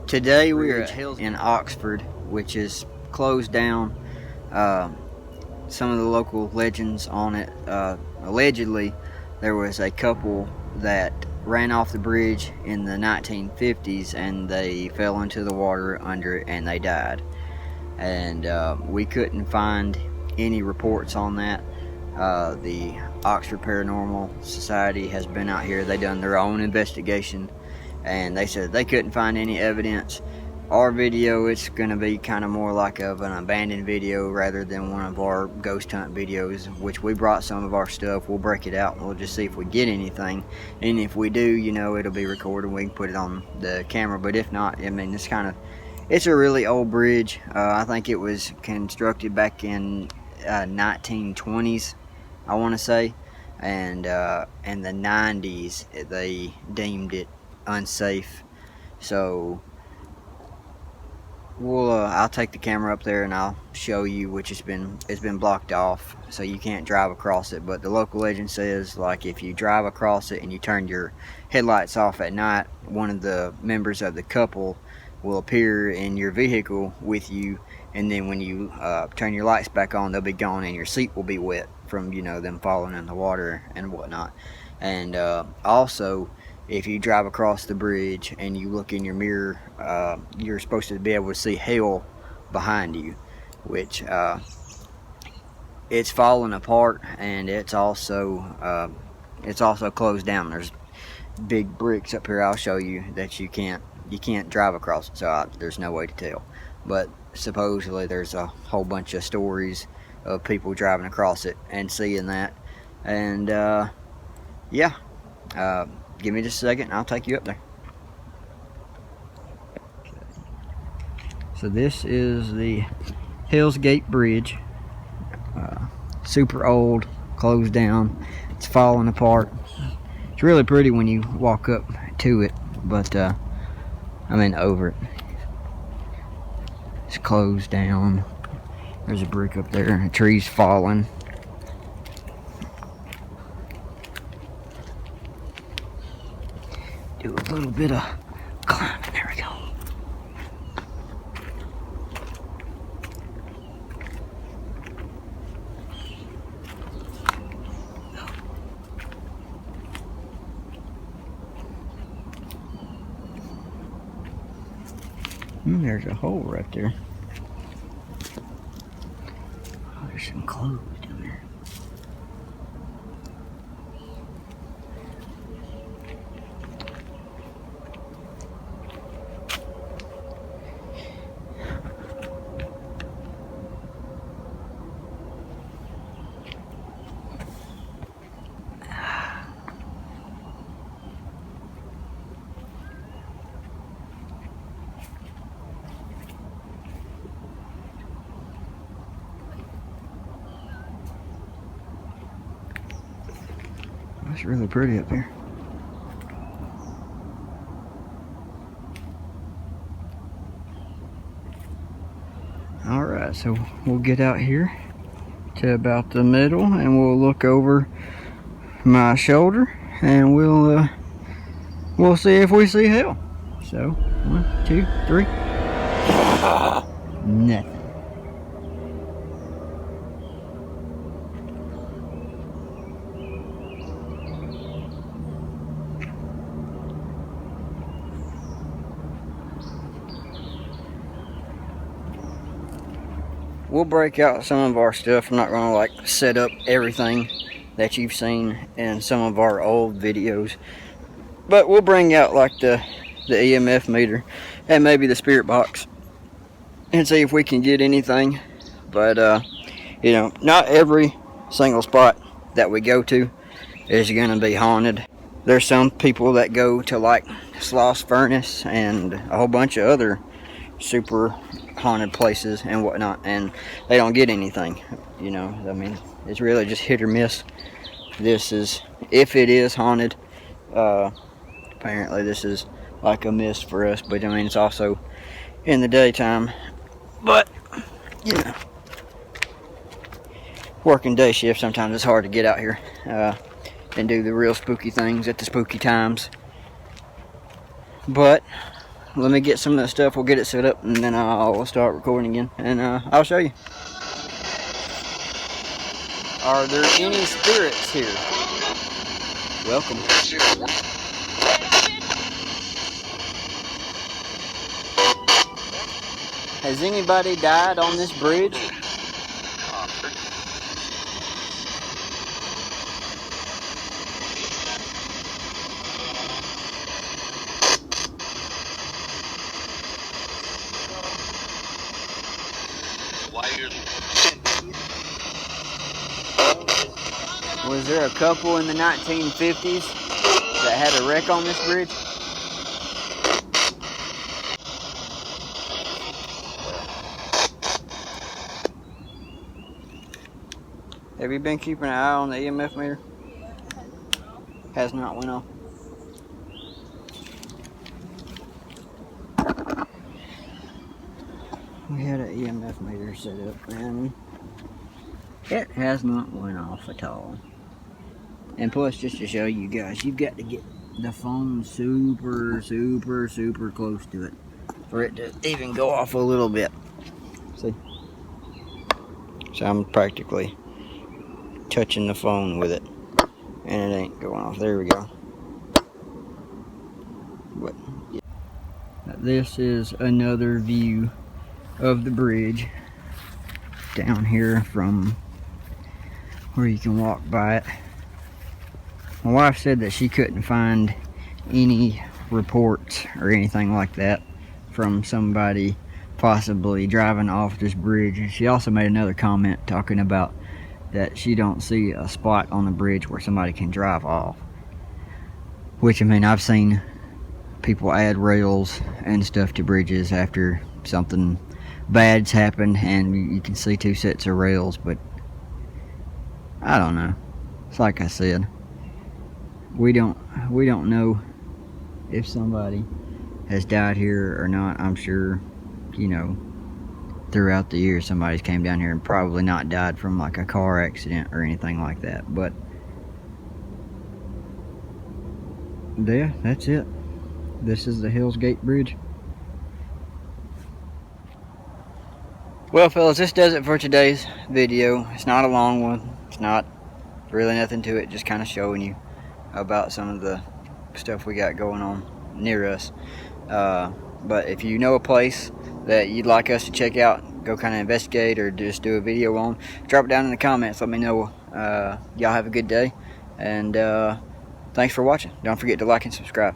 Today we are in Oxford, which is closed down. Some of the local legends on it. Allegedly, there was a couple that ran off the bridge in the 1950s and they fell into the water under it and they died. And we couldn't find any reports on that. The Oxford Paranormal Society has been out here. They done their own investigation and they said they couldn't find any evidence. Our video, it's going to be kind of more like of an abandoned video rather than one of our ghost hunt videos, which we brought some of our stuff. We'll break it out and we'll just see if we get anything, and if we do, you know, it'll be recorded. We can put it on the camera, but if not, I mean, it's a really old bridge. I think it was constructed back in 1920s, I want to say, and in the 90s they deemed it unsafe. So I'll take the camera up there and I'll show you, which it's been blocked off, so you can't drive across it. But the local legend says, like, if you drive across it and you turn your headlights off at night, one of the members of the couple will appear in your vehicle with you, and then when you turn your lights back on, they'll be gone and your seat will be wet from, you know, them falling in the water and whatnot. And also, if you drive across the bridge and you look in your mirror, you're supposed to be able to see hell behind you, which it's falling apart, and it's also closed down. There's big bricks up here, I'll show you, that you can't drive across it, so there's no way to tell. But supposedly there's a whole bunch of stories of people driving across it and seeing that. And yeah, give me just a second and I'll take you up there. So this is the Hell's Gate Bridge. Super old, closed down, it's falling apart. It's really pretty when you walk up to it, but I mean over it. It's closed down. There's a brick up there and a tree's falling. Do a little bit of climbing. There we go. There's a hole right there. Oh, there's some clothes down there. It's really pretty up here. Alright, so we'll get out here to about the middle and we'll look over my shoulder and we'll see if we see hell. So 1, 2, 3. Nothing. We'll break out some of our stuff. I'm not going to like set up everything that you've seen in some of our old videos, but we'll bring out like the EMF meter and maybe the spirit box and see if we can get anything. But you know, not every single spot that we go to is going to be haunted. There's some people that go to like Sloss Furnace and a whole bunch of other super haunted places and whatnot, and they don't get anything. You know, I mean, it's really just hit or miss. This is, if it is haunted, apparently this is like a miss for us, but I mean, it's also in the daytime. But you know, working day shift, sometimes it's hard to get out here and do the real spooky things at the spooky times. But let me get some of that stuff. We'll get it set up, and then I'll start recording again, and I'll show you. Are there any spirits here? Welcome. Has anybody died on this bridge? Was there a couple in the 1950s that had a wreck on this bridge? Have you been keeping an eye on the EMF meter? Has not went off. We had an EMF meter set up and it has not went off at all. And plus, just to show you guys, you've got to get the phone super close to it for it to even go off a little bit. See? So I'm practically touching the phone with it and it ain't going off. There we go. But yeah. This is another view of the bridge down here from where you can walk by it. My wife said that she couldn't find any reports or anything like that from somebody possibly driving off this bridge, and she also made another comment talking about that she don't see a spot on the bridge where somebody can drive off. Which, I mean, I've seen people add rails and stuff to bridges after something bad's happened and you can see two sets of rails, but I don't know. It's like I said, we don't know if somebody has died here or not. I'm sure, you know, throughout the years somebody's came down here and probably not died from like a car accident or anything like that, but yeah, that's it. This is the Hills Gate Bridge. Well, fellas, this does it for today's video. It's not a long one. It's not really nothing to it, just kind of showing you about some of the stuff we got going on near us. But if you know a place that you'd like us to check out, go kind of investigate, or just do a video on, drop it down in the comments. Let me know. Y'all have a good day, and thanks for watching. Don't forget to like and subscribe.